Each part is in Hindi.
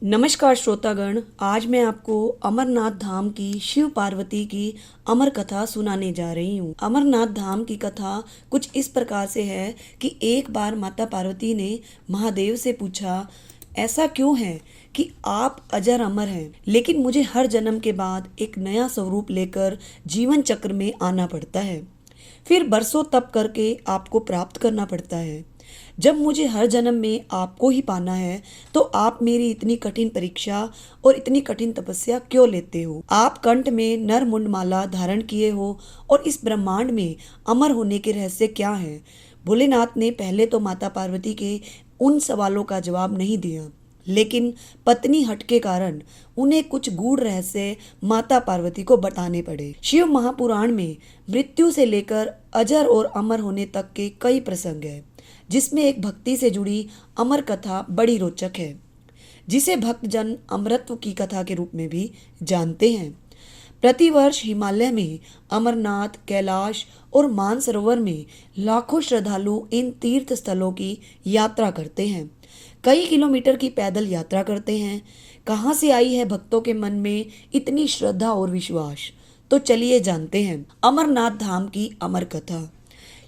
नमस्कार श्रोतागण। आज मैं आपको अमरनाथ धाम की शिव पार्वती की अमर कथा सुनाने जा रही हूँ। अमरनाथ धाम की कथा कुछ इस प्रकार से है कि एक बार माता पार्वती ने महादेव से पूछा, ऐसा क्यों है कि आप अजर अमर हैं, लेकिन मुझे हर जन्म के बाद एक नया स्वरूप लेकर जीवन चक्र में आना पड़ता है, फिर बरसों तप करके आपको प्राप्त करना पड़ता है। जब मुझे हर जन्म में आपको ही पाना है, तो आप मेरी इतनी कठिन परीक्षा और इतनी कठिन तपस्या क्यों लेते हो? आप कंठ में नर मुंड माला धारण किए हो और इस ब्रह्मांड में अमर होने के रहस्य क्या है? भोलेनाथ ने पहले तो माता पार्वती के उन सवालों का जवाब नहीं दिया, लेकिन पत्नी हट के कारण उन्हें कुछ गूढ़ रहस्य माता पार्वती को बताने पड़े। शिव महापुराण में मृत्यु से लेकर अजर और अमर होने तक के कई प्रसंग है, जिसमें एक भक्ति से जुड़ी अमर कथा बड़ी रोचक है, जिसे भक्तजन अमरत्व की कथा के रूप में भी जानते हैं। प्रतिवर्ष हिमालय में अमरनाथ, कैलाश और मानसरोवर में लाखों श्रद्धालु इन तीर्थ स्थलों की यात्रा करते हैं। कई किलोमीटर की पैदल यात्रा करते हैं। कहाँ से आई है भक्तों के मन में इतनी श्रद्धा और विश्वास? तो चलिए जानते हैं अमरनाथ धाम की अमर कथा।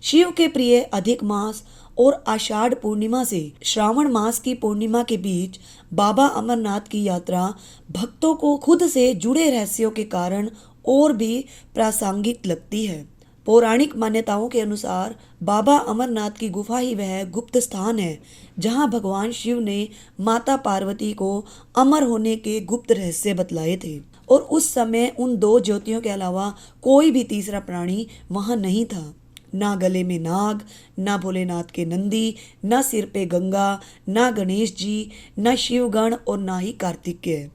शिव के प्रिय अधिक मास और आषाढ़ पूर्णिमा से श्रावण मास की पूर्णिमा के बीच बाबा अमरनाथ की यात्रा भक्तों को खुद से जुड़े रहस्यों के कारण और भी प्रासंगिक लगती है। पौराणिक मान्यताओं के अनुसार बाबा अमरनाथ की गुफा ही वह गुप्त स्थान है जहां भगवान शिव ने माता पार्वती को अमर होने के गुप्त रहस्य बतलाए थे, और उस समय उन दो ज्योतियों के अलावा कोई भी तीसरा प्राणी वहां नहीं था। ना गले में नाग, ना भोलेनाथ के नंदी, ना सिर पे गंगा, ना गणेश जी, ना शिवगण और ना ही कार्तिकेय।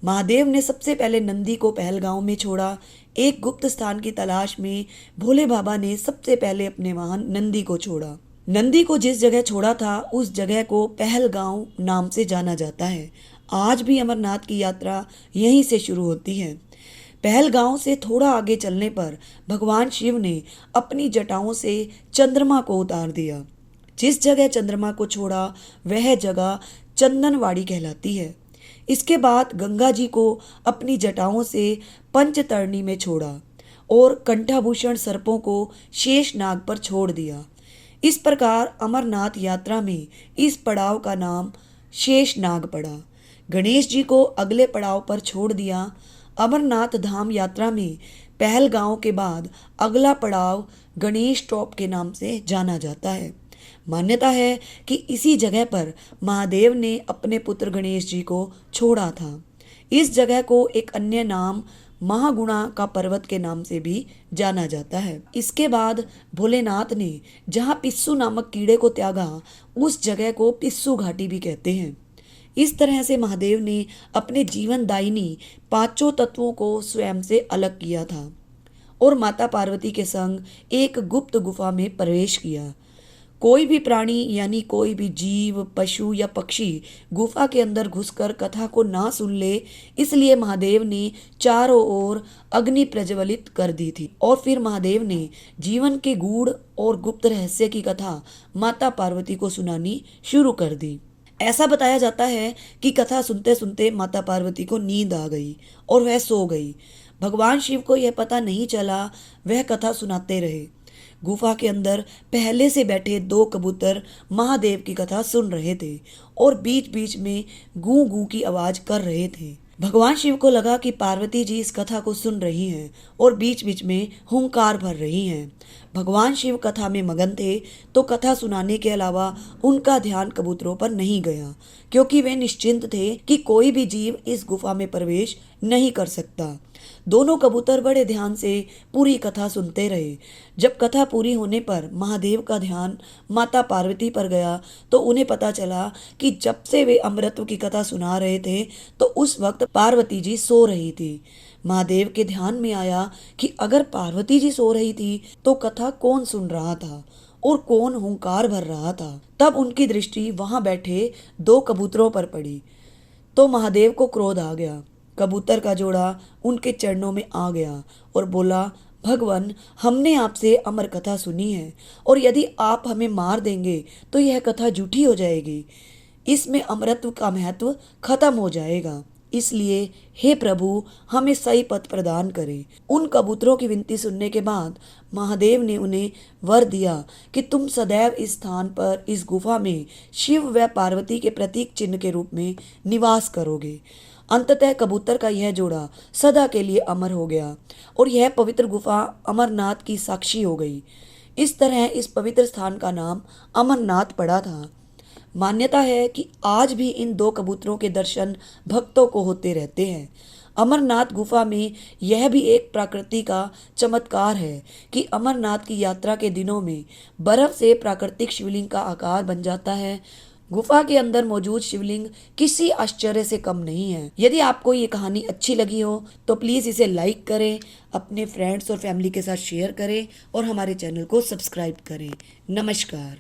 महादेव ने सबसे पहले नंदी को पहलगांव में छोड़ा। एक गुप्त स्थान की तलाश में भोले बाबा ने सबसे पहले अपने वाहन नंदी को छोड़ा। नंदी को जिस जगह छोड़ा था उस जगह को पहलगांव नाम से जाना जाता है। आज भी अमरनाथ की यात्रा यहीं से शुरू होती है। पहलगांव से थोड़ा आगे चलने पर भगवान शिव ने अपनी जटाओं से चंद्रमा को उतार दिया। जिस जगह चंद्रमा को छोड़ा वह जगह चंदनवाड़ी कहलाती है। इसके बाद गंगा जी को अपनी जटाओं से पंचतरणी में छोड़ा और कंठाभूषण सर्पों को शेष नाग पर छोड़ दिया। इस प्रकार अमरनाथ यात्रा में इस पड़ाव का नाम शेष नाग पड़ा। गणेश जी को अगले पड़ाव पर छोड़ दिया। अमरनाथ धाम यात्रा में पहलगांव के बाद अगला पड़ाव गणेश टॉप के नाम से जाना जाता है। मान्यता है कि इसी जगह पर महादेव ने अपने पुत्र गणेश जी को छोड़ा था। इस जगह को एक अन्य नाम महागुणा का पर्वत के नाम से भी जाना जाता है। इसके बाद भोलेनाथ ने जहाँ पिस्सू नामक कीड़े को त्यागा उस जगह को पिस्सू घाटी भी कहते हैं। इस तरह से महादेव ने अपने जीवन दायिनी पांचों तत्वों को स्वयं से अलग किया था और माता पार्वती के संग एक गुप्त गुफा में प्रवेश किया। कोई भी प्राणी यानी कोई भी जीव, पशु या पक्षी गुफा के अंदर घुसकर कथा को ना सुन ले, इसलिए महादेव ने चारों ओर अग्नि प्रज्वलित कर दी थी और फिर महादेव ने जीवन के गूढ़ और गुप्त रहस्य की कथा माता पार्वती को सुनानी शुरू कर दी। ऐसा बताया जाता है कि कथा सुनते सुनते माता पार्वती को नींद आ गई और वह सो गई। भगवान शिव को यह पता नहीं चला, वह कथा सुनाते रहे। गुफा के अंदर पहले से बैठे दो कबूतर महादेव की कथा सुन रहे थे और बीच बीच में गूं गूं की आवाज कर रहे थे। भगवान शिव को लगा कि पार्वती जी इस कथा को सुन रही हैं और बीच बीच में हुंकार भर रही हैं। भगवान शिव कथा में मगन थे, तो कथा सुनाने के अलावा उनका ध्यान कबूतरों पर नहीं गया, क्योंकि वे निश्चिंत थे कि कोई भी जीव इस गुफा में प्रवेश नहीं कर सकता। दोनों कबूतर बड़े ध्यान से पूरी कथा सुनते रहे। जब कथा पूरी होने पर महादेव का ध्यान माता पार्वती पर गया, तो उन्हें पता चला कि जब से वे अमृतत्व की कथा सुना रहे थे तो उस वक्त पार्वती जी सो रही थी। महादेव के ध्यान में आया कि अगर पार्वती जी सो रही थी तो कथा कौन सुन रहा था और कौन हुंकार भर रहा था। तब उनकी दृष्टि वहां बैठे दो कबूतरों पर पड़ी, तो महादेव को क्रोध आ गया। कबूतर का जोड़ा उनके चरणों में आ गया और बोला, भगवान, हमने आपसे अमर कथा सुनी है और यदि आप हमें मार देंगे तो यह कथा झूठी हो जाएगी। इसमें अमरत्व का महत्व खत्म हो जाएगा। इसलिए हे प्रभु, हमें सही पथ प्रदान करें। उन कबूतरों की विनती सुनने के बाद महादेव ने उन्हें वर दिया कि तुम सदैव इस स्थान पर, इस गुफा में शिव व पार्वती के प्रतीक चिन्ह के रूप में निवास करोगे। अंततः कबूतर का यह जोड़ा सदा के लिए अमर हो गया और यह पवित्र गुफा अमरनाथ की साक्षी हो गई। इस तरह इस पवित्र स्थान का नाम अमरनाथ पड़ा था। मान्यता है कि आज भी इन दो कबूतरों के दर्शन भक्तों को होते रहते हैं। अमरनाथ गुफा में यह भी एक प्रकृति का चमत्कार है कि अमरनाथ की यात्रा के दिनों में बर्फ से प्राकृतिक शिवलिंग का आकार बन जाता है। गुफा के अंदर मौजूद शिवलिंग किसी आश्चर्य से कम नहीं है। यदि आपको ये कहानी अच्छी लगी हो तो प्लीज़ इसे लाइक करें, अपने फ्रेंड्स और फैमिली के साथ शेयर करें और हमारे चैनल को सब्सक्राइब करें। नमस्कार।